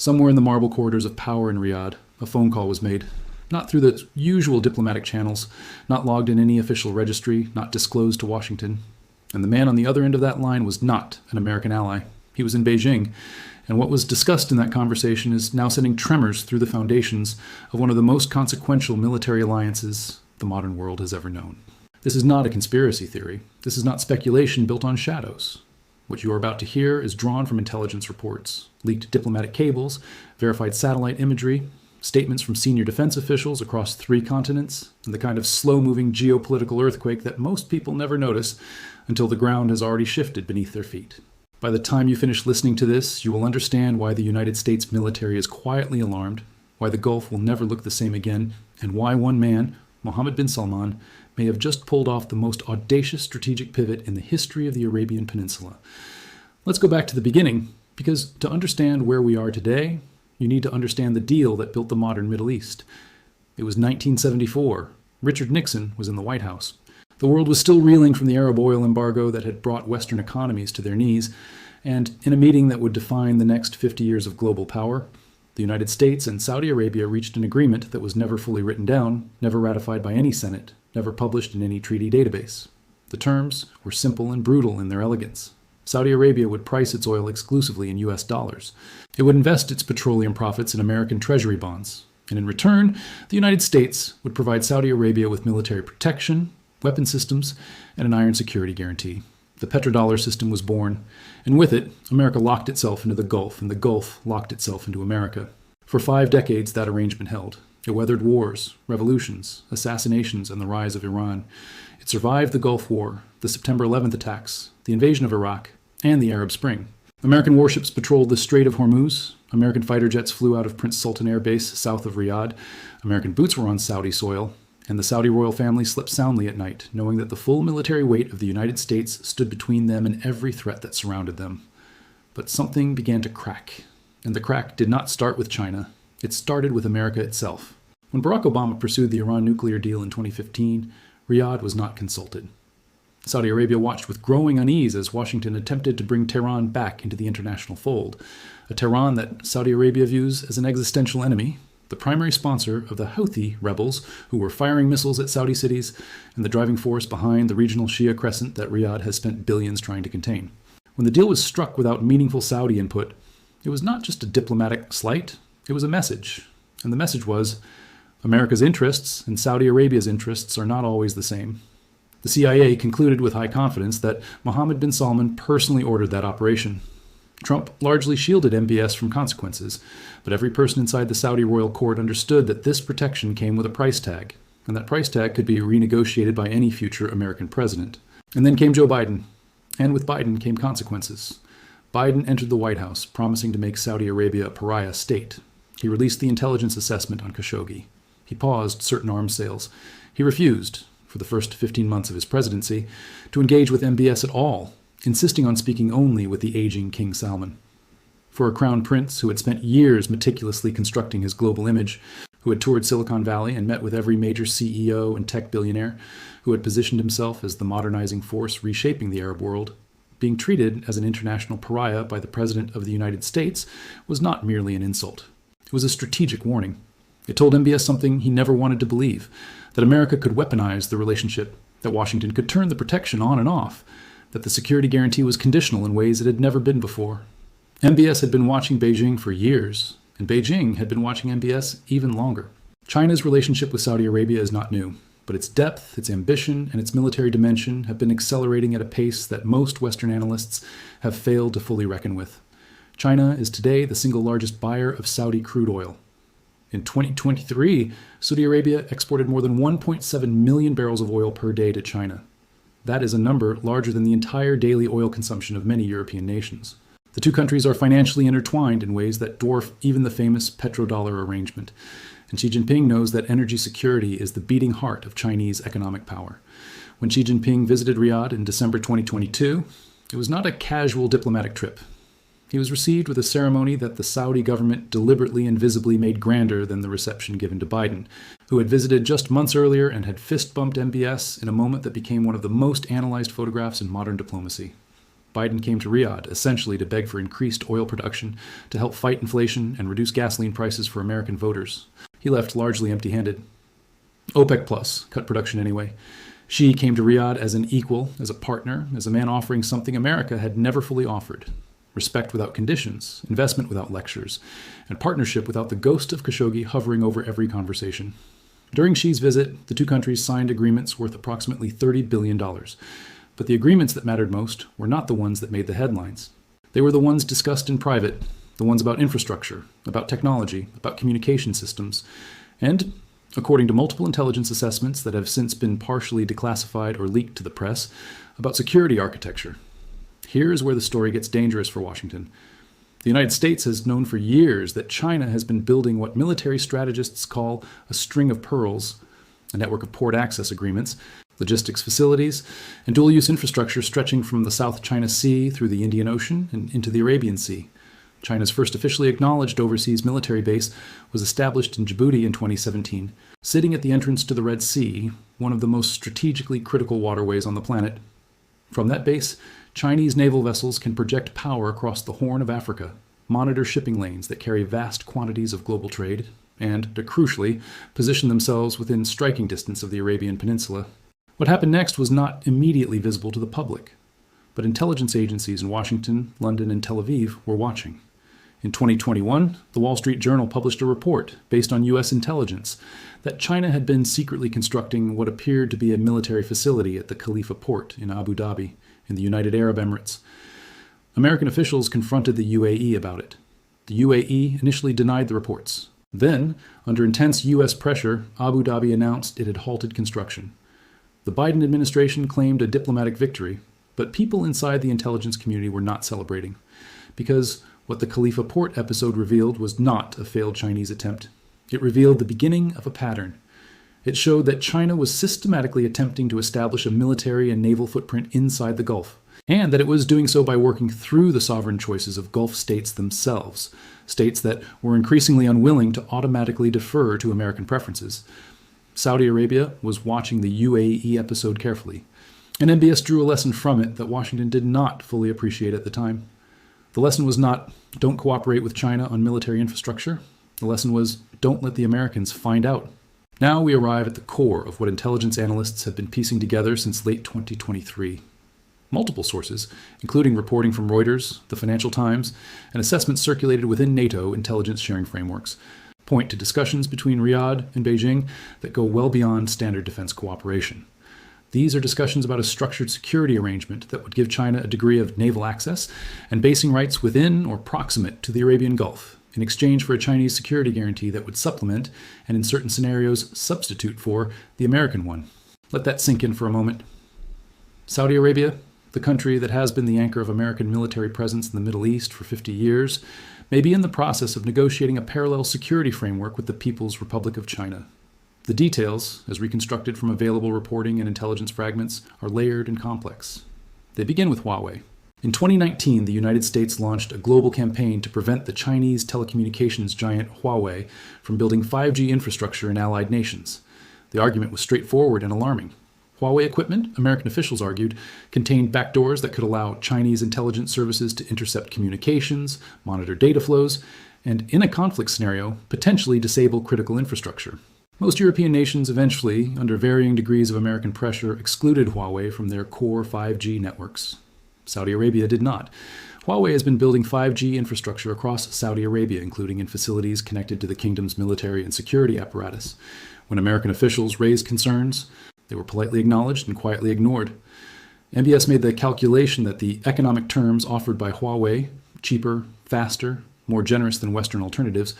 Somewhere in the marble corridors of power in Riyadh, a phone call was made. Not through the usual diplomatic channels, not logged in any official registry, not disclosed to Washington. And the man on the other end of that line was not an American ally. He was in Beijing, and what was discussed in that conversation is now sending tremors through the foundations of one of the most consequential military alliances the modern world has ever known. This is not a conspiracy theory. This is not speculation built on shadows. What you are about to hear is drawn from intelligence reports, leaked diplomatic cables, verified satellite imagery, statements from senior defense officials across 3 continents, and the kind of slow-moving geopolitical earthquake that most people never notice until the ground has already shifted beneath their feet. By the time you finish listening to this, you will understand why the United States military is quietly alarmed, why the Gulf will never look the same again, and why one man, Mohammed bin Salman, may have just pulled off the most audacious strategic pivot in the history of the Arabian Peninsula. Let's go back to the beginning, because to understand where we are today, you need to understand the deal that built the modern Middle East. It was 1974. Richard Nixon was in the White House. The world was still reeling from the Arab oil embargo that had brought Western economies to their knees, and in a meeting that would define the next 50 years of global power, the United States and Saudi Arabia reached an agreement that was never fully written down, never ratified by any Senate, never published in any treaty database. The terms were simple and brutal in their elegance. Saudi Arabia would price its oil exclusively in US dollars. It would invest its petroleum profits in American treasury bonds. And in return, the United States would provide Saudi Arabia with military protection, weapon systems, and an iron security guarantee. The petrodollar system was born, and with it, America locked itself into the Gulf, and the Gulf locked itself into America. For 5 decades, that arrangement held. It weathered wars, revolutions, assassinations, and the rise of Iran. It survived the Gulf War, the September 11th attacks, the invasion of Iraq, and the Arab Spring. American warships patrolled the Strait of Hormuz. American fighter jets flew out of Prince Sultan Air Base south of Riyadh. American boots were on Saudi soil. And the Saudi royal family slept soundly at night, knowing that the full military weight of the United States stood between them and every threat that surrounded them. But something began to crack. And the crack did not start with China. It started with America itself. When Barack Obama pursued the Iran nuclear deal in 2015, Riyadh was not consulted. Saudi Arabia watched with growing unease as Washington attempted to bring Tehran back into the international fold, a Tehran that Saudi Arabia views as an existential enemy, the primary sponsor of the Houthi rebels who were firing missiles at Saudi cities, and the driving force behind the regional Shia crescent that Riyadh has spent billions trying to contain. When the deal was struck without meaningful Saudi input, it was not just a diplomatic slight, it was a message. And the message was, America's interests and Saudi Arabia's interests are not always the same. The CIA concluded with high confidence that Mohammed bin Salman personally ordered that operation. Trump largely shielded MBS from consequences, but every person inside the Saudi royal court understood that this protection came with a price tag, and that price tag could be renegotiated by any future American president. And then came Joe Biden, and with Biden came consequences. Biden entered the White House, promising to make Saudi Arabia a pariah state. He released the intelligence assessment on Khashoggi. He paused certain arms sales. He refused, for the first 15 months of his presidency, to engage with MBS at all, insisting on speaking only with the aging King Salman. For a crown prince who had spent years meticulously constructing his global image, who had toured Silicon Valley and met with every major CEO and tech billionaire, who had positioned himself as the modernizing force reshaping the Arab world, being treated as an international pariah by the President of the United States was not merely an insult. It was a strategic warning. It told MBS something he never wanted to believe, that America could weaponize the relationship, that Washington could turn the protection on and off, that the security guarantee was conditional in ways it had never been before. MBS had been watching Beijing for years, and Beijing had been watching MBS even longer. China's relationship with Saudi Arabia is not new, but its depth, its ambition, and its military dimension have been accelerating at a pace that most Western analysts have failed to fully reckon with. China is today the single largest buyer of Saudi crude oil. In 2023, Saudi Arabia exported more than 1.7 million barrels of oil per day to China. That is a number larger than the entire daily oil consumption of many European nations. The two countries are financially intertwined in ways that dwarf even the famous petrodollar arrangement, and Xi Jinping knows that energy security is the beating heart of Chinese economic power. When Xi Jinping visited Riyadh in December 2022, it was not a casual diplomatic trip. He was received with a ceremony that the Saudi government deliberately and visibly made grander than the reception given to Biden, who had visited just months earlier and had fist-bumped MBS in a moment that became one of the most analyzed photographs in modern diplomacy. Biden came to Riyadh essentially to beg for increased oil production to help fight inflation and reduce gasoline prices for American voters. He left largely empty-handed. OPEC Plus cut production anyway. Xi came to Riyadh as an equal, as a partner, as a man offering something America had never fully offered: respect without conditions, investment without lectures, and partnership without the ghost of Khashoggi hovering over every conversation. During Xi's visit, the two countries signed agreements worth approximately $30 billion. But the agreements that mattered most were not the ones that made the headlines. They were the ones discussed in private, the ones about infrastructure, about technology, about communication systems, and, according to multiple intelligence assessments that have since been partially declassified or leaked to the press, about security architecture. Here is where the story gets dangerous for Washington. The United States has known for years that China has been building what military strategists call a string of pearls, a network of port access agreements, logistics facilities, and dual-use infrastructure stretching from the South China Sea through the Indian Ocean and into the Arabian Sea. China's first officially acknowledged overseas military base was established in Djibouti in 2017, sitting at the entrance to the Red Sea, one of the most strategically critical waterways on the planet. From that base, Chinese naval vessels can project power across the Horn of Africa, monitor shipping lanes that carry vast quantities of global trade, and, crucially, position themselves within striking distance of the Arabian Peninsula. What happened next was not immediately visible to the public, but intelligence agencies in Washington, London, and Tel Aviv were watching. In 2021, the Wall Street Journal published a report based on U.S. intelligence that China had been secretly constructing what appeared to be a military facility at the Khalifa port in Abu Dhabi, in the United Arab Emirates. American officials confronted the UAE about it. The UAE initially denied the reports. Then, under intense U.S. pressure, Abu Dhabi announced it had halted construction. The Biden administration claimed a diplomatic victory, but people inside the intelligence community were not celebrating, because what the Khalifa port episode revealed was not a failed Chinese attempt. It revealed the beginning of a pattern. It showed that China was systematically attempting to establish a military and naval footprint inside the Gulf, and that it was doing so by working through the sovereign choices of Gulf states themselves, states that were increasingly unwilling to automatically defer to American preferences. Saudi Arabia was watching the UAE episode carefully, and MBS drew a lesson from it that Washington did not fully appreciate at the time. The lesson was not, don't cooperate with China on military infrastructure. The lesson was, don't let the Americans find out. Now we arrive at the core of what intelligence analysts have been piecing together since late 2023. Multiple sources, including reporting from Reuters, the Financial Times, and assessments circulated within NATO intelligence sharing frameworks, point to discussions between Riyadh and Beijing that go well beyond standard defense cooperation. These are discussions about a structured security arrangement that would give China a degree of naval access and basing rights within or proximate to the Arabian Gulf, in exchange for a Chinese security guarantee that would supplement, and in certain scenarios substitute for, the American one. Let that sink in for a moment. Saudi Arabia, the country that has been the anchor of American military presence in the Middle East for 50 years, may be in the process of negotiating a parallel security framework with the People's Republic of China. The details, as reconstructed from available reporting and intelligence fragments, are layered and complex. They begin with Huawei. In 2019, the United States launched a global campaign to prevent the Chinese telecommunications giant Huawei from building 5G infrastructure in allied nations. The argument was straightforward and alarming. Huawei equipment, American officials argued, contained backdoors that could allow Chinese intelligence services to intercept communications, monitor data flows, and, in a conflict scenario, potentially disable critical infrastructure. Most European nations eventually, under varying degrees of American pressure, excluded Huawei from their core 5G networks. Saudi Arabia did not. Huawei has been building 5G infrastructure across Saudi Arabia, including in facilities connected to the kingdom's military and security apparatus. When American officials raised concerns, they were politely acknowledged and quietly ignored. MBS made the calculation that the economic terms offered by Huawei, cheaper, faster, more generous than Western alternatives,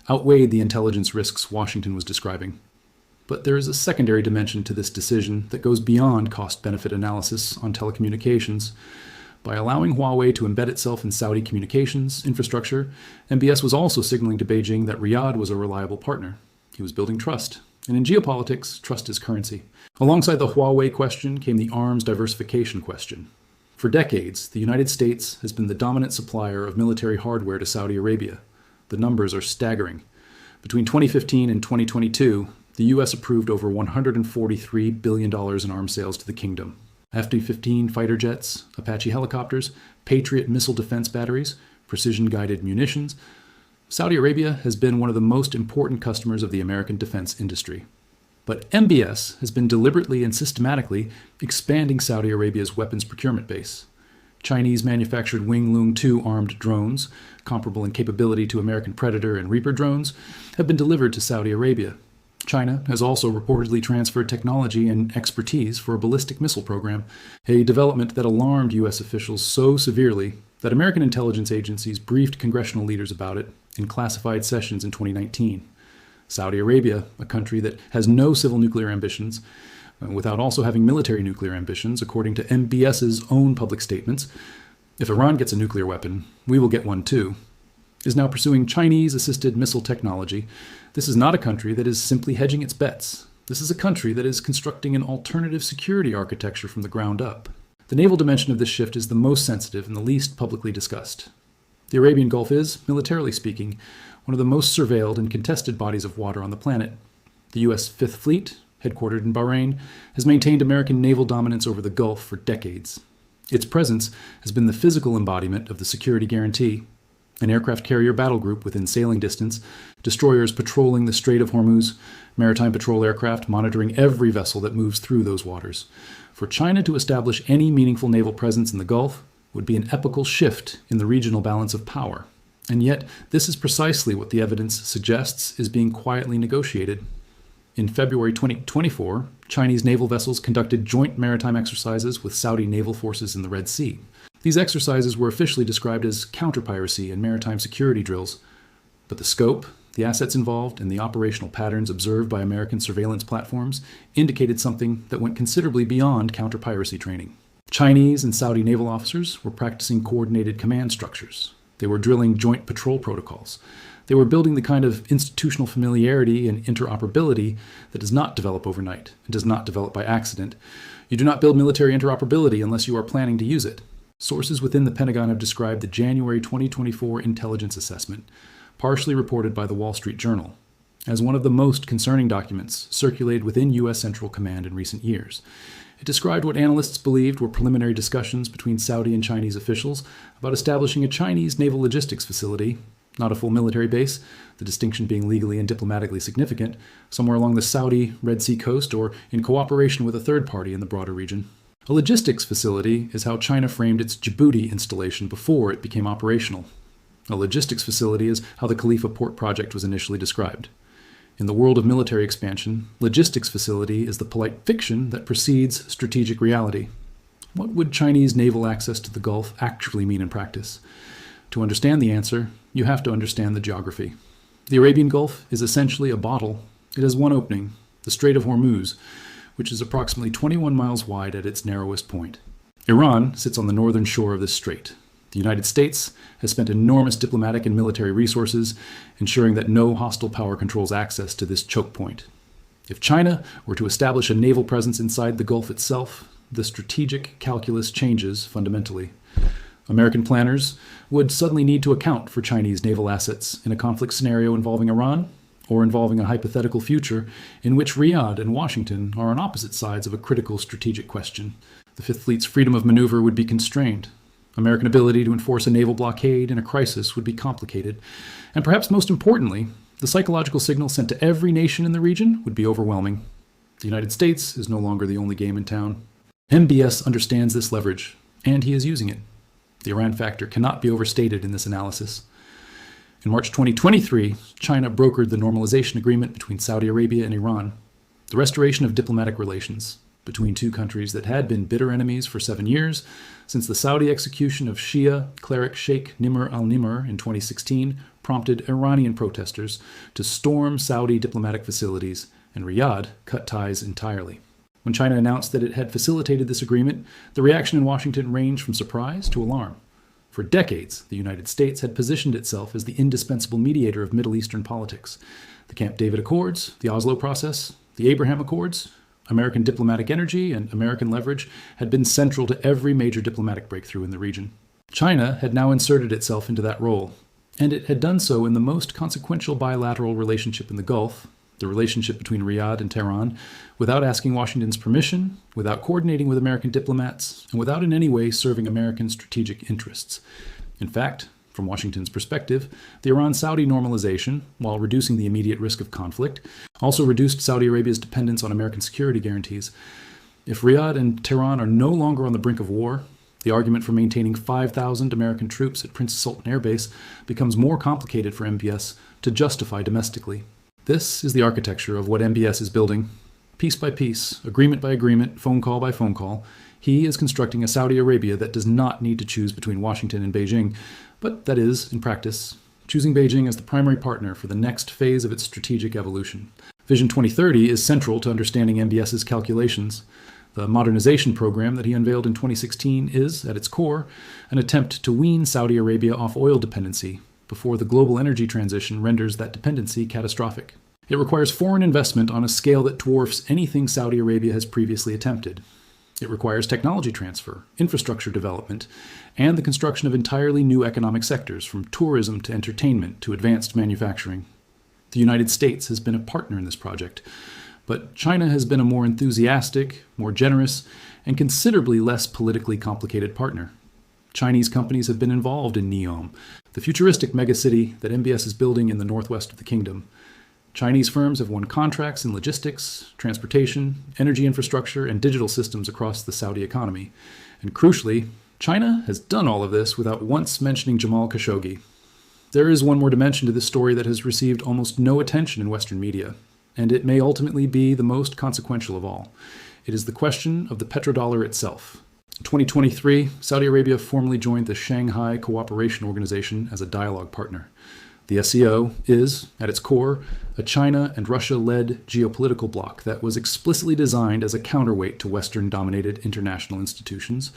outweighed the intelligence risks Washington was describing. But there is a secondary dimension to this decision that goes beyond cost-benefit analysis on telecommunications. By allowing Huawei to embed itself in Saudi communications infrastructure, MBS was also signaling to Beijing that Riyadh was a reliable partner. He was building trust. And in geopolitics, trust is currency. Alongside the Huawei question came the arms diversification question. For decades, the United States has been the dominant supplier of military hardware to Saudi Arabia. The numbers are staggering. Between 2015 and 2022, the U.S. approved over $143 billion in arms sales to the kingdom. F-15 fighter jets, Apache helicopters, Patriot missile defense batteries, precision-guided munitions. Saudi Arabia has been one of the most important customers of the American defense industry. But MBS has been deliberately and systematically expanding Saudi Arabia's weapons procurement base. Chinese-manufactured Wing-Lung 2 armed drones, comparable in capability to American Predator and Reaper drones, have been delivered to Saudi Arabia. China has also reportedly transferred technology and expertise for a ballistic missile program, a development that alarmed U.S. officials so severely that American intelligence agencies briefed congressional leaders about it in classified sessions in 2019. Saudi Arabia, a country that has no civil nuclear ambitions, without also having military nuclear ambitions, according to MBS's own public statements, if Iran gets a nuclear weapon, we will get one too, is now pursuing Chinese-assisted missile technology. This is not a country that is simply hedging its bets. This is a country that is constructing an alternative security architecture from the ground up. The naval dimension of this shift is the most sensitive and the least publicly discussed. The Arabian Gulf is, militarily speaking, one of the most surveilled and contested bodies of water on the planet. The U.S. Fifth Fleet, headquartered in Bahrain, has maintained American naval dominance over the Gulf for decades. Its presence has been the physical embodiment of the security guarantee. An aircraft carrier battle group within sailing distance, destroyers patrolling the Strait of Hormuz, maritime patrol aircraft monitoring every vessel that moves through those waters. For China to establish any meaningful naval presence in the Gulf would be an epochal shift in the regional balance of power. And yet, this is precisely what the evidence suggests is being quietly negotiated. In February 2024, Chinese naval vessels conducted joint maritime exercises with Saudi naval forces in the Red Sea. These exercises were officially described as counter-piracy and maritime security drills, but the scope, the assets involved, and the operational patterns observed by American surveillance platforms indicated something that went considerably beyond counter-piracy training. Chinese and Saudi naval officers were practicing coordinated command structures. They were drilling joint patrol protocols. They were building the kind of institutional familiarity and interoperability that does not develop overnight and does not develop by accident. You do not build military interoperability unless you are planning to use it. Sources within the Pentagon have described the January 2024 intelligence assessment, partially reported by the Wall Street Journal, as one of the most concerning documents circulated within U.S. Central Command in recent years. It described what analysts believed were preliminary discussions between Saudi and Chinese officials about establishing a Chinese naval logistics facility, not a full military base, the distinction being legally and diplomatically significant, somewhere along the Saudi Red Sea coast or in cooperation with a third party in the broader region. A logistics facility is how China framed its Djibouti installation before it became operational. A logistics facility is how the Khalifa Port project was initially described. In the world of military expansion, logistics facility is the polite fiction that precedes strategic reality. What would Chinese naval access to the Gulf actually mean in practice? To understand the answer, you have to understand the geography. The Arabian Gulf is essentially a bottle. It has one opening, the Strait of Hormuz, which is approximately 21 miles wide at its narrowest point. Iran sits on the northern shore of this strait. The United States has spent enormous diplomatic and military resources ensuring that no hostile power controls access to this choke point. If China were to establish a naval presence inside the Gulf itself, the strategic calculus changes fundamentally. American planners would suddenly need to account for Chinese naval assets in a conflict scenario involving Iran, or involving a hypothetical future in which Riyadh and Washington are on opposite sides of a critical strategic question. The Fifth Fleet's freedom of maneuver would be constrained. American ability to enforce a naval blockade in a crisis would be complicated. And perhaps most importantly, the psychological signal sent to every nation in the region would be overwhelming. The United States is no longer the only game in town. MBS understands this leverage, and he is using it. The Iran factor cannot be overstated in this analysis. In March 2023, China brokered the normalization agreement between Saudi Arabia and Iran, the restoration of diplomatic relations between two countries that had been bitter enemies for 7 years, since the Saudi execution of Shia cleric Sheikh Nimr al-Nimr in 2016 prompted Iranian protesters to storm Saudi diplomatic facilities, and Riyadh cut ties entirely. When China announced that it had facilitated this agreement, the reaction in Washington ranged from surprise to alarm. For decades, the United States had positioned itself as the indispensable mediator of Middle Eastern politics. The Camp David Accords, the Oslo Process, the Abraham Accords, American diplomatic energy, and American leverage had been central to every major diplomatic breakthrough in the region. China had now inserted itself into that role, and it had done so in the most consequential bilateral relationship in the Gulf, the relationship between Riyadh and Tehran, without asking Washington's permission, without coordinating with American diplomats, and without in any way serving American strategic interests. In fact, from Washington's perspective, the Iran-Saudi normalization, while reducing the immediate risk of conflict, also reduced Saudi Arabia's dependence on American security guarantees. If Riyadh and Tehran are no longer on the brink of war, the argument for maintaining 5,000 American troops at Prince Sultan Air Base becomes more complicated for MBS to justify domestically. This is the architecture of what MBS is building. Piece by piece, agreement by agreement, phone call by phone call, he is constructing a Saudi Arabia that does not need to choose between Washington and Beijing, but that is, in practice, choosing Beijing as the primary partner for the next phase of its strategic evolution. Vision 2030 is central to understanding MBS's calculations. The modernization program that he unveiled in 2016 is, at its core, an attempt to wean Saudi Arabia off oil dependency before the global energy transition renders that dependency catastrophic. It requires foreign investment on a scale that dwarfs anything Saudi Arabia has previously attempted. It requires technology transfer, infrastructure development, and the construction of entirely new economic sectors, from tourism to entertainment to advanced manufacturing. The United States has been a partner in this project, but China has been a more enthusiastic, more generous, and considerably less politically complicated partner. Chinese companies have been involved in NEOM, the futuristic megacity that MBS is building in the northwest of the kingdom. Chinese firms have won contracts in logistics, transportation, energy infrastructure, and digital systems across the Saudi economy. And crucially, China has done all of this without once mentioning Jamal Khashoggi. There is one more dimension to this story that has received almost no attention in Western media, and it may ultimately be the most consequential of all. It is the question of the petrodollar itself. In 2023, Saudi Arabia formally joined the Shanghai Cooperation Organization as a dialogue partner. The SCO is, at its core, a China and Russia-led geopolitical bloc that was explicitly designed as a counterweight to Western-dominated international institutions.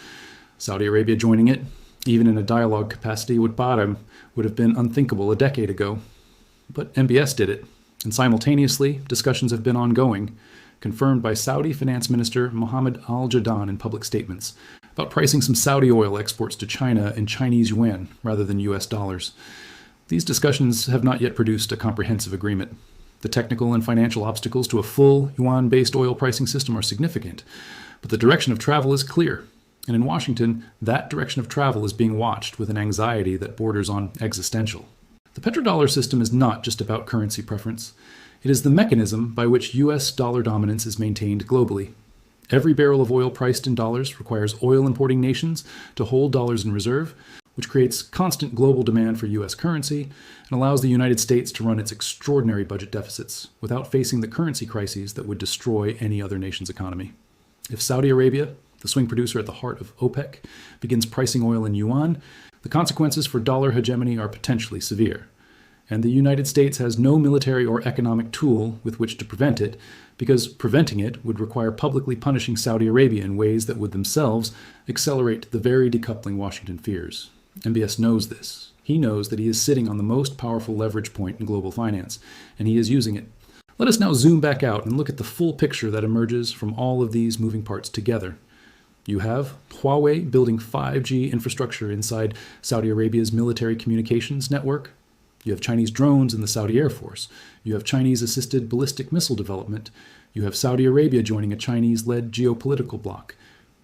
Saudi Arabia joining it, even in a dialogue capacity, would have been unthinkable a decade ago. But MBS did it, and simultaneously, discussions have been ongoing, confirmed by Saudi Finance Minister Mohammed al-Jadaan in public statements, about pricing some Saudi oil exports to China in Chinese yuan rather than US dollars. These discussions have not yet produced a comprehensive agreement. The technical and financial obstacles to a full yuan-based oil pricing system are significant, but the direction of travel is clear. And in Washington, that direction of travel is being watched with an anxiety that borders on existential. The petrodollar system is not just about currency preference. It is the mechanism by which US dollar dominance is maintained globally. Every barrel of oil priced in dollars requires oil importing nations to hold dollars in reserve, which creates constant global demand for US currency and allows the United States to run its extraordinary budget deficits without facing the currency crises that would destroy any other nation's economy. If Saudi Arabia, the swing producer at the heart of OPEC, begins pricing oil in yuan, the consequences for dollar hegemony are potentially severe. And the United States has no military or economic tool with which to prevent it, because preventing it would require publicly punishing Saudi Arabia in ways that would themselves accelerate the very decoupling Washington fears. MBS knows this. He knows that he is sitting on the most powerful leverage point in global finance, and he is using it. Let us now zoom back out and look at the full picture that emerges from all of these moving parts together. You have Huawei building 5G infrastructure inside Saudi Arabia's military communications network. You have Chinese drones in the Saudi Air Force. You have Chinese-assisted ballistic missile development. You have Saudi Arabia joining a Chinese-led geopolitical bloc.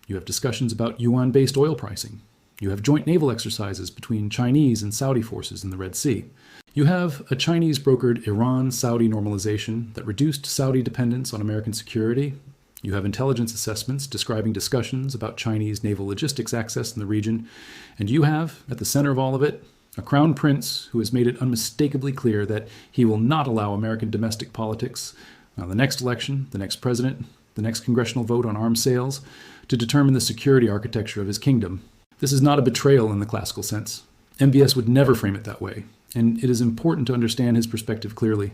You have discussions about yuan-based oil pricing. You have joint naval exercises between Chinese and Saudi forces in the Red Sea. You have a Chinese-brokered Iran-Saudi normalization that reduced Saudi dependence on American security. You have intelligence assessments describing discussions about Chinese naval logistics access in the region. And you have, at the center of all of it, a crown prince who has made it unmistakably clear that he will not allow American domestic politics, the next election, the next president, the next congressional vote on arms sales, to determine the security architecture of his kingdom. This is not a betrayal in the classical sense. MBS would never frame it that way, and it is important to understand his perspective clearly.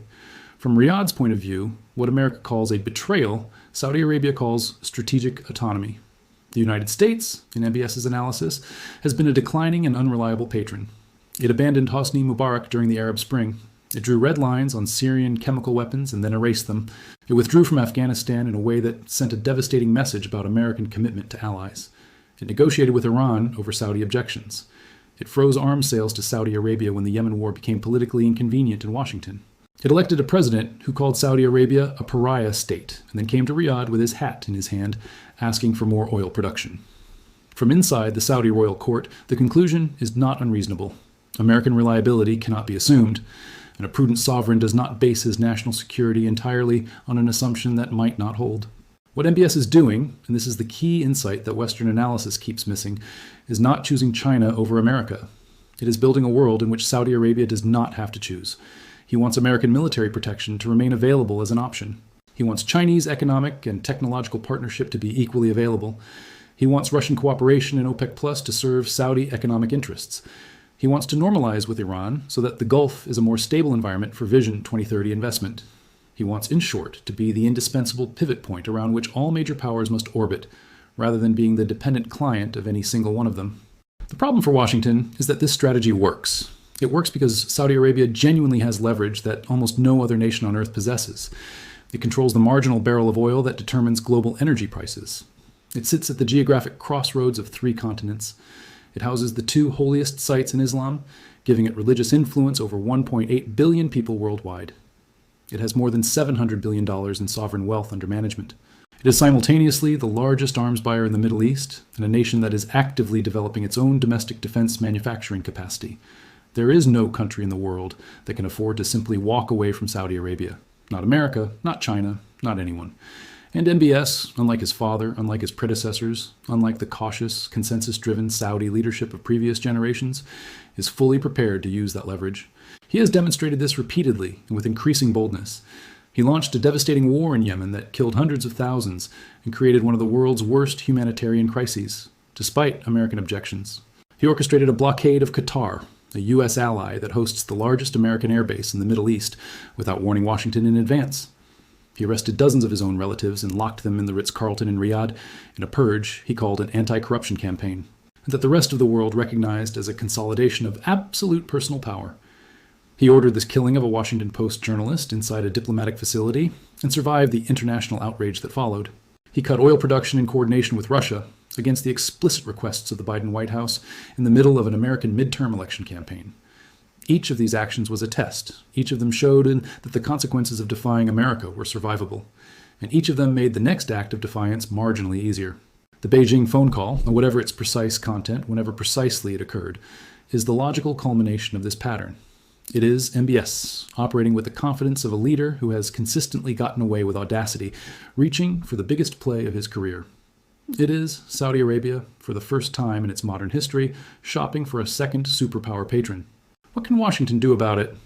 From Riyadh's point of view, what America calls a betrayal, Saudi Arabia calls strategic autonomy. The United States, in MBS's analysis, has been a declining and unreliable patron. It abandoned Hosni Mubarak during the Arab Spring. It drew red lines on Syrian chemical weapons and then erased them. It withdrew from Afghanistan in a way that sent a devastating message about American commitment to allies. It negotiated with Iran over Saudi objections. It froze arms sales to Saudi Arabia when the Yemen war became politically inconvenient in Washington. It elected a president who called Saudi Arabia a pariah state, and then came to Riyadh with his hat in his hand, asking for more oil production. From inside the Saudi royal court, the conclusion is not unreasonable. American reliability cannot be assumed, and a prudent sovereign does not base his national security entirely on an assumption that might not hold. What MBS is doing, and this is the key insight that Western analysis keeps missing, is not choosing China over America. It is building a world in which Saudi Arabia does not have to choose. He wants American military protection to remain available as an option. He wants Chinese economic and technological partnership to be equally available. He wants Russian cooperation in OPEC Plus to serve Saudi economic interests. He wants to normalize with Iran so that the Gulf is a more stable environment for Vision 2030 investment. He wants, in short, to be the indispensable pivot point around which all major powers must orbit, rather than being the dependent client of any single one of them. The problem for Washington is that this strategy works. It works because Saudi Arabia genuinely has leverage that almost no other nation on earth possesses. It controls the marginal barrel of oil that determines global energy prices. It sits at the geographic crossroads of 3 continents. It houses the 2 holiest sites in Islam, giving it religious influence over 1.8 billion people worldwide. It has more than $700 billion in sovereign wealth under management. It is simultaneously the largest arms buyer in the Middle East and a nation that is actively developing its own domestic defense manufacturing capacity. There is no country in the world that can afford to simply walk away from Saudi Arabia. Not America, not China, not anyone. And MBS, unlike his father, unlike his predecessors, unlike the cautious, consensus-driven Saudi leadership of previous generations, is fully prepared to use that leverage. He has demonstrated this repeatedly and with increasing boldness. He launched a devastating war in Yemen that killed hundreds of thousands and created one of the world's worst humanitarian crises, despite American objections. He orchestrated a blockade of Qatar, a U.S. ally that hosts the largest American airbase in the Middle East, without warning Washington in advance. He arrested dozens of his own relatives and locked them in the Ritz-Carlton in Riyadh in a purge he called an anti-corruption campaign, that the rest of the world recognized as a consolidation of absolute personal power. He ordered this killing of a Washington Post journalist inside a diplomatic facility and survived the international outrage that followed. He cut oil production in coordination with Russia, against the explicit requests of the Biden White House in the middle of an American midterm election campaign. Each of these actions was a test. Each of them showed that the consequences of defying America were survivable. And each of them made the next act of defiance marginally easier. The Beijing phone call, or whatever its precise content, whenever precisely it occurred, is the logical culmination of this pattern. It is MBS, operating with the confidence of a leader who has consistently gotten away with audacity, reaching for the biggest play of his career. It is Saudi Arabia, for the first time in its modern history, shopping for a second superpower patron. What can Washington do about it?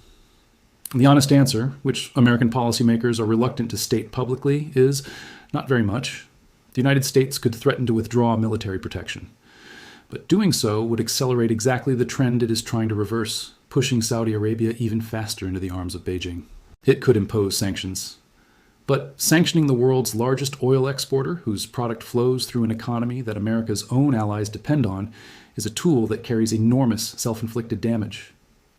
The honest answer, which American policymakers are reluctant to state publicly, is not very much. The United States could threaten to withdraw military protection. But doing so would accelerate exactly the trend it is trying to reverse, pushing Saudi Arabia even faster into the arms of Beijing. It could impose sanctions. But sanctioning the world's largest oil exporter, whose product flows through an economy that America's own allies depend on, is a tool that carries enormous self-inflicted damage.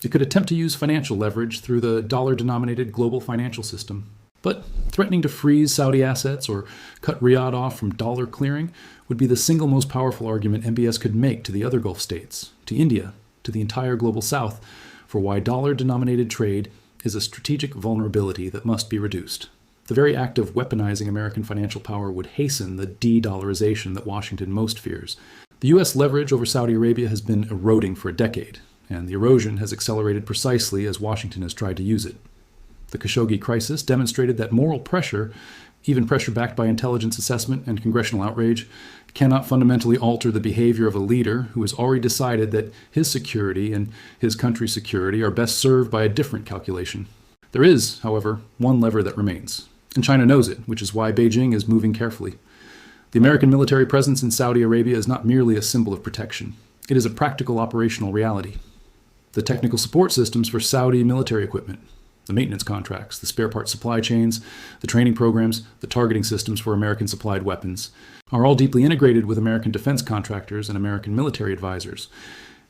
It could attempt to use financial leverage through the dollar-denominated global financial system. But threatening to freeze Saudi assets or cut Riyadh off from dollar clearing would be the single most powerful argument MBS could make to the other Gulf states, to India, to the entire global South, for why dollar-denominated trade is a strategic vulnerability that must be reduced. The very act of weaponizing American financial power would hasten the de-dollarization that Washington most fears. The U.S. leverage over Saudi Arabia has been eroding for a decade, and the erosion has accelerated precisely as Washington has tried to use it. The Khashoggi crisis demonstrated that moral pressure, even pressure backed by intelligence assessment and congressional outrage, cannot fundamentally alter the behavior of a leader who has already decided that his security and his country's security are best served by a different calculation. There is, however, one lever that remains. And China knows it, which is why Beijing is moving carefully. The American military presence in Saudi Arabia is not merely a symbol of protection. It is a practical operational reality. The technical support systems for Saudi military equipment, the maintenance contracts, the spare part supply chains, the training programs, the targeting systems for American-supplied weapons, are all deeply integrated with American defense contractors and American military advisors.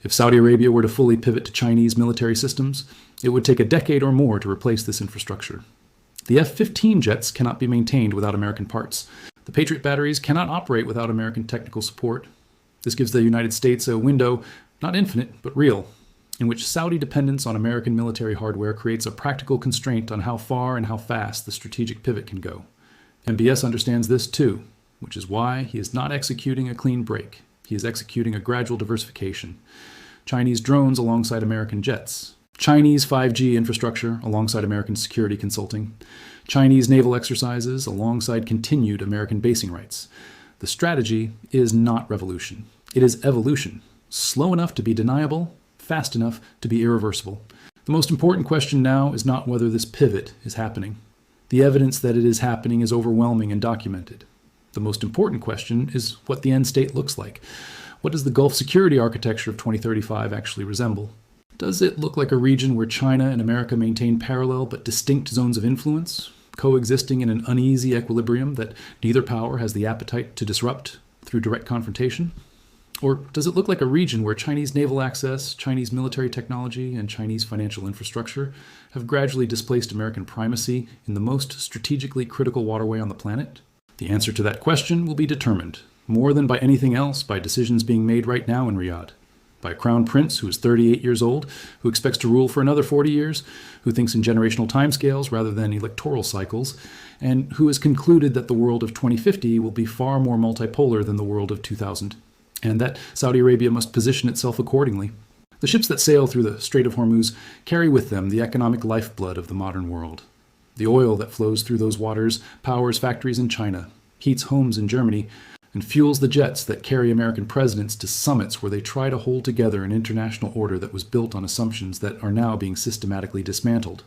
If Saudi Arabia were to fully pivot to Chinese military systems, it would take a decade or more to replace this infrastructure. The F-15 jets cannot be maintained without American parts. The Patriot batteries cannot operate without American technical support. This gives the United States a window, not infinite, but real, in which Saudi dependence on American military hardware creates a practical constraint on how far and how fast the strategic pivot can go. MBS understands this too, which is why he is not executing a clean break. He is executing a gradual diversification. Chinese drones alongside American jets. Chinese 5G infrastructure alongside American security consulting. Chinese naval exercises alongside continued American basing rights. The strategy is not revolution. It is evolution. Slow enough to be deniable, fast enough to be irreversible. The most important question now is not whether this pivot is happening. The evidence that it is happening is overwhelming and documented. The most important question is what the end state looks like. What does the Gulf security architecture of 2035 actually resemble? Does it look like a region where China and America maintain parallel but distinct zones of influence, coexisting in an uneasy equilibrium that neither power has the appetite to disrupt through direct confrontation? Or does it look like a region where Chinese naval access, Chinese military technology, and Chinese financial infrastructure have gradually displaced American primacy in the most strategically critical waterway on the planet? The answer to that question will be determined, more than by anything else, by decisions being made right now in Riyadh. By a crown prince who is 38 years old, who expects to rule for another 40 years, who thinks in generational timescales rather than electoral cycles, and who has concluded that the world of 2050 will be far more multipolar than the world of 2000, and that Saudi Arabia must position itself accordingly. The ships that sail through the Strait of Hormuz carry with them the economic lifeblood of the modern world. The oil that flows through those waters powers factories in China, heats homes in Germany, and fuels the jets that carry American presidents to summits where they try to hold together an international order that was built on assumptions that are now being systematically dismantled.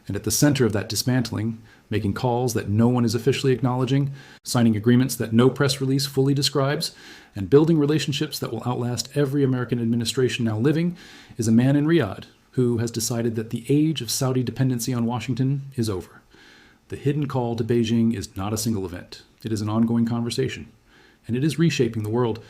And at the center of that dismantling, making calls that no one is officially acknowledging, signing agreements that no press release fully describes, and building relationships that will outlast every American administration now living, is a man in Riyadh who has decided that the age of Saudi dependency on Washington is over. The hidden call to Beijing is not a single event. It is an ongoing conversation. And it is reshaping the world